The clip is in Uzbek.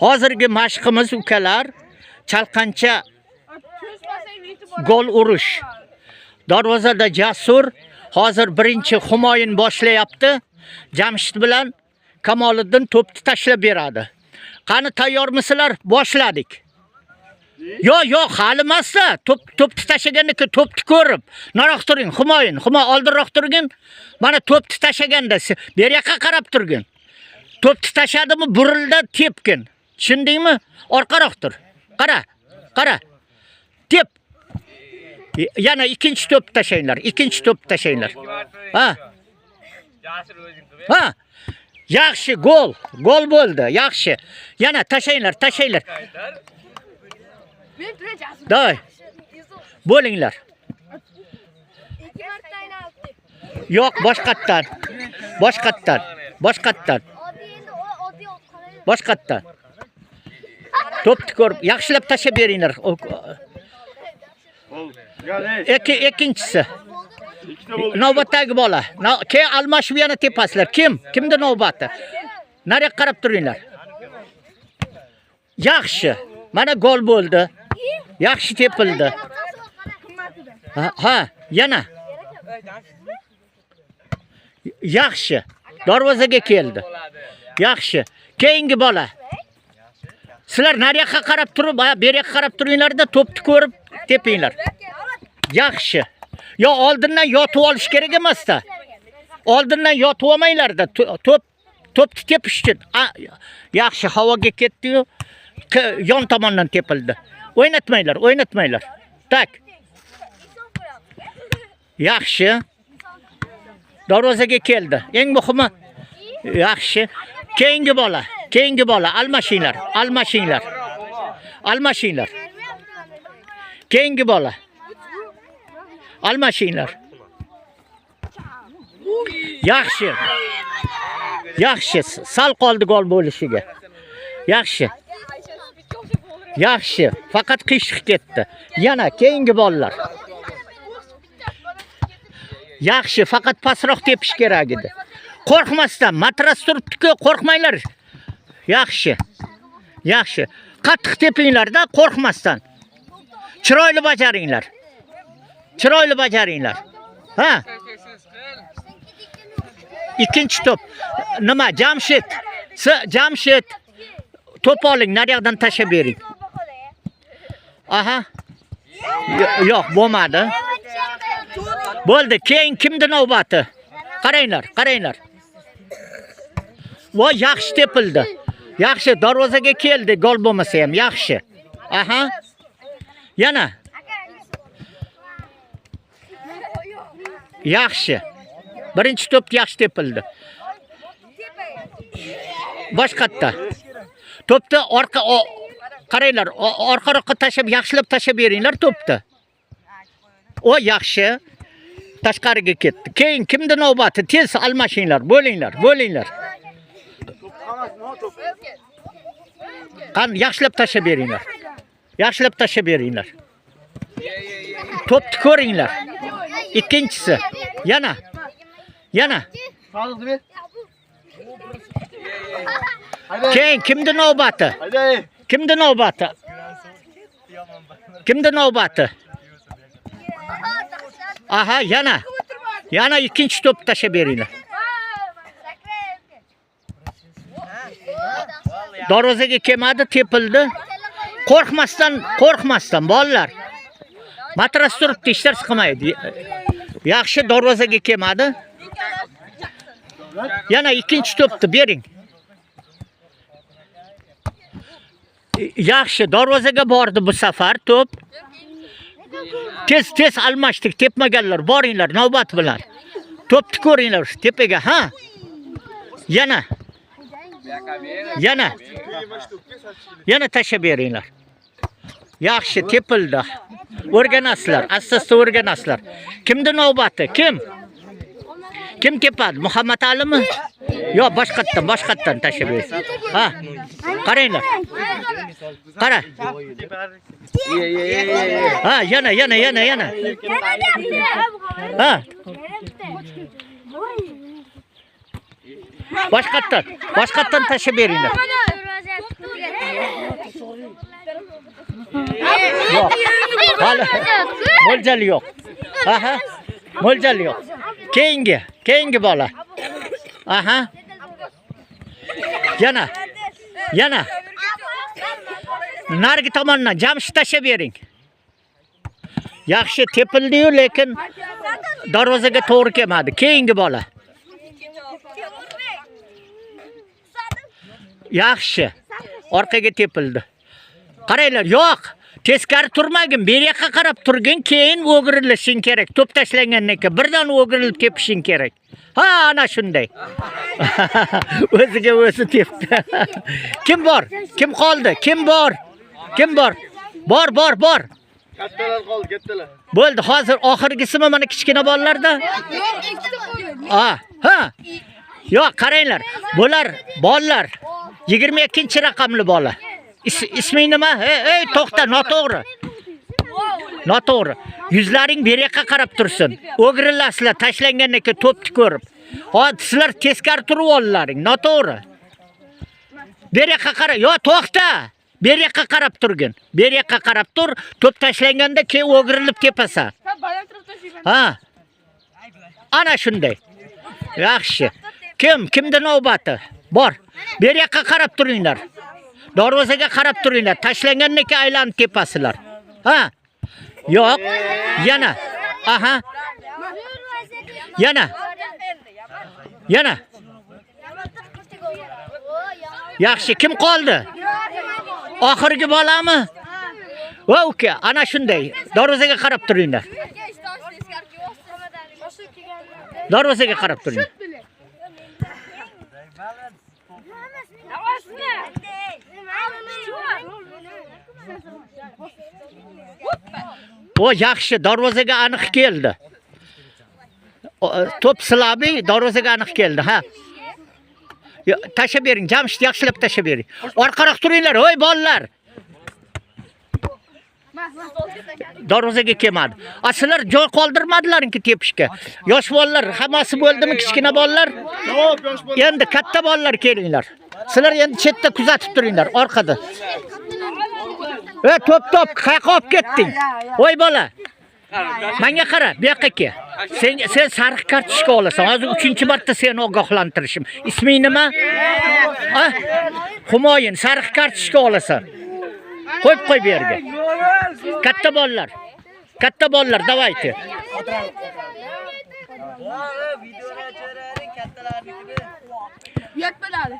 Hozirgi mashqimiz ukalar chalqancha gol urish. Darvozada Jasur hozir birinchi Humoyin boshlayapti. Jamshid bilan Kamoliddin to'pni tashlab beradi. Qani tayyormisizlar? Boshladik. Yo'q, hali emas-da. To'pni tashlaganda to'pni ko'rib, naroq turing, Humoyin, oldinroq turgin. Mana to'pni tashlaganda bu yoqqa qarab turgin. To'pni tashladimi, burilda tepgin. Tushundingmi? Orqaroq tur. Qara. Tep. Yana ikkinchi to'pni tashlaylar. Ha. Yaxshi gol bo'ldi. Yaxshi. Yana tashlaylar. Davay. Bo'linglar. Yo'q, boshqatdan. To'pni ko'rib, yaxshilab tashlab beringlar. Ikkinchisi. Navbatdagi bola. Keyin almashib yana tepasizlar. Kimda navbati? Nariga qarab turinglar. Yaxshi. Mana gol bo'ldi. Yaxshi tepildi. Ha, yana. Yaxshi. Darvozaga keldi. Yaxshi. Keyingi bola. Sizlar nariga qarab turib, bu yoqqa qarab turinglar-da, to'pni ko'rib tepinglar. Yaxshi. Yo oldindan yotib olish kerak emas-da. Oldindan yotib olmanglar-da, to'pni tepish uchun. Yaxshi, havoga ketdi-yu, yon tomondan tepildi. O'ynatmanglar. Tak. Yaxshi. Darvozaga keldi. Eng muhimi yaxshi. Keyingi bola, almashinglar. Keyingi bola. Almashinglar. Yaxshi. Sal qoldi gol bo'lishiga. Yaxshi. Faqat qiyshiq ketdi. Yana keyingi bolalar. Yaxshi, faqat pasroq tepish kerak edi. Qo'rqmasdan, matras turibdi-ku, qo'rqmanglar. Yaxshi. Qattiq tepinglar-da, qo'rqmasdan. Chiroyli bajaringlar. Ha? Ikkinchi to'p. Nima? Jamshid. To'p oling, naryoqdan tashlab bering. Aha. Yo'q, bo'lmadi. Bo'ldi. Keyin kimda navbati? Qaranglar. Voy, yaxshi tepildi. Yaxshi, darvozaga keldi, gol bo'lmasa ham yaxshi. Aha. Yana. Yaxshi. Birinchi to'p yaxshi tepildi. Boshqatda. To'pni qaranglar, orqa-roqqa tashab, yaxshilab tashab beringlar to'pni. O yaxshi. Tashqariga ketdi. Keyin kimda navbati? Tez almashinglar, bo'linglar. Qani yaxshilab tashab beringlar. To'pni ko'ringlar. Ikkinchisi. Yana. Keyin kimda navbati? Aha, yana ikkinchi to'pni tashab beringlar. Darvozaga kelmadi, tepildi. Qo'rqmasdan bolalar. Matras turibdi, ishlar chiqmaydi. Yaxshi, darvozaga kelmadi. Yana ikkinchi to'pni bering. Yaxshi, darvozaga bordi bu safar to'p. Tez almashdik, tepmaganlar, boringlar navbat bilan. To'pni ko'ringlar, tepaga, ha? Yana tashlab beringlar. Yaxshi, tepildi. O'rganasizlar, asta-asta o'rganasizlar. Kimda navbati? Kim tepadi? Muhammad Alimi? Yo, boshqatdan tashlab berasiz. Ha. Qaranglar. Qara. Ha, yana. Ha. Boshqatdan tashlab beringlar. Yo'q. Hali mo'ljal yo'q. Aha. Mo'ljal yo'q. Keyingi bola. Aha. Yana. Nargi tomondan Jamshid tashlab bering. Yaxshi tepildi-yu, lekin darvozaga to'g'ri kelmadi. Keyingi bola. Yaxshi. Orqaga tepildi. Qaranglar, yo'q. Teskari turmagin, bu yoqqa qarab turgin, keyin o'girilishing kerak. To'p tashlangandan keyin birdan o'girilib tepishing kerak. Ha, ana shunday. O'ziga o'zi tepdi. Kim bor? Kim qoldi? Kim bor? Bor. Kattalar qoldi, kattalar. Bo'ldi, hozir oxirgisimi mana kichkina bolalarda? Ha. Yo'q, qaranglar. Bular bolalar 22-raqamli bola. Isming nima? Ey, to'xta, noto'g'ri. Yuzlaring bu yoqqa qarab tursin. O'girilasizlar tashlangandan keyin to'pni ko'rib. Hozir sizlar teskari turib ollaring, noto'g'ri. Bu yoqqa qarab, yo to'xta. Bu yoqqa qarab turgin. Bu yoqqa qarab tur, to'p tashlanganda keyin o'girilib tepasan. Ha. Ana shunday. Yaxshi. Kimda navbati? Bor. Bu yoqqa qarab turinglar. Darvozaga qarab turinglar. Tashlangandan keyin aylanib tepasizlar. Ha? Yo'q. Yana. Aha. Yana. Yaxshi, kim qoldi? Oxirgi bolami? Va uka, ana shunday. Darvozaga qarab turinglar. Darvozaga qarab turing. O yaxshi, darvozaga aniq keldi. To'p silabi darvozaga aniq keldi, ha. Tashlab bering, Jamshid yaxshilab tashlab bering. Orqaroq turinglar, voy bolalar. Darvozaga kelmadi. Aslar joy qoldirmadilar-ki tepishga. Yosh bolalar hammasi bo'ldimi, kichkina bolalar? Yo'q, yosh bolalar. Endi katta bolalar kelinglar. Sizlar endi chetda kuzatib turinglar, orqada. To'p, qayerga olib ketding? Voy bola. Menga qara, bu yoqqa kel. Sen sariq kartochka olasan. Hozir 3-marta seni ogohlantirishim. Isming nima? Humoyin, sariq kartochka olasan. Qo'yib bu yerga. Katta bolalar, davaychi. Videoga tushiring, kattalarnikini. Yetmadi.